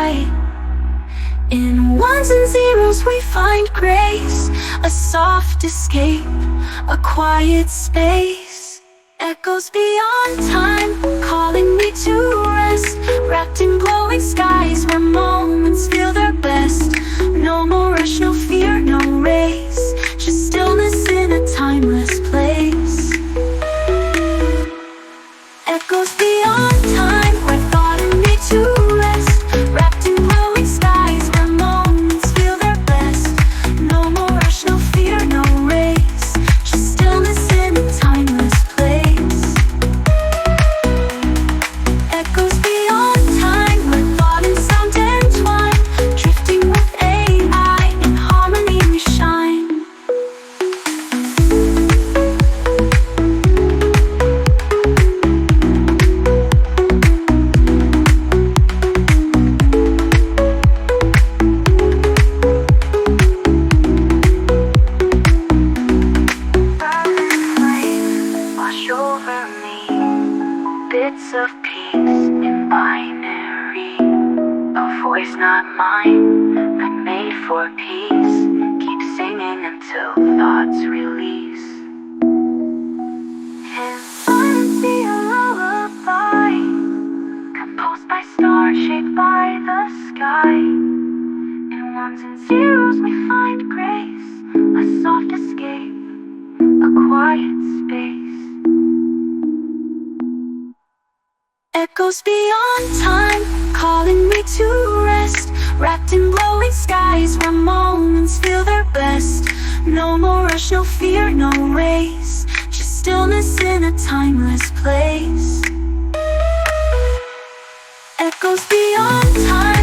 AI. In ones and zeros we find grace, a soft escape, a quiet space. Echoes beyond time, calling me to rest, wrapped in glowing skies where moments feel their best. No more rush, no fear, no race, just stillness in a timeless place. Echoes beyond time, where thought and me to rest, wrapped in glowing skies where moments feel their best. No more rush, no fear, no race, just stillness in a timeless place. Echoes beyond time, where thought and sound entwine, drifting with AI, in harmony we shine. Wash over me, bits of peace in binary. A voice not mine, but made for peace. Keep singing until thoughts release. His silence be a lullaby, composed by stars shaped by the sky. In ones and zeros we find grace, a soft escape, a quiet space. Echoes beyond time, calling me to rest, wrapped in glowing skies where moments feel their best. No more rush, no fear, no race, just stillness in a timeless place. Echoes beyond time.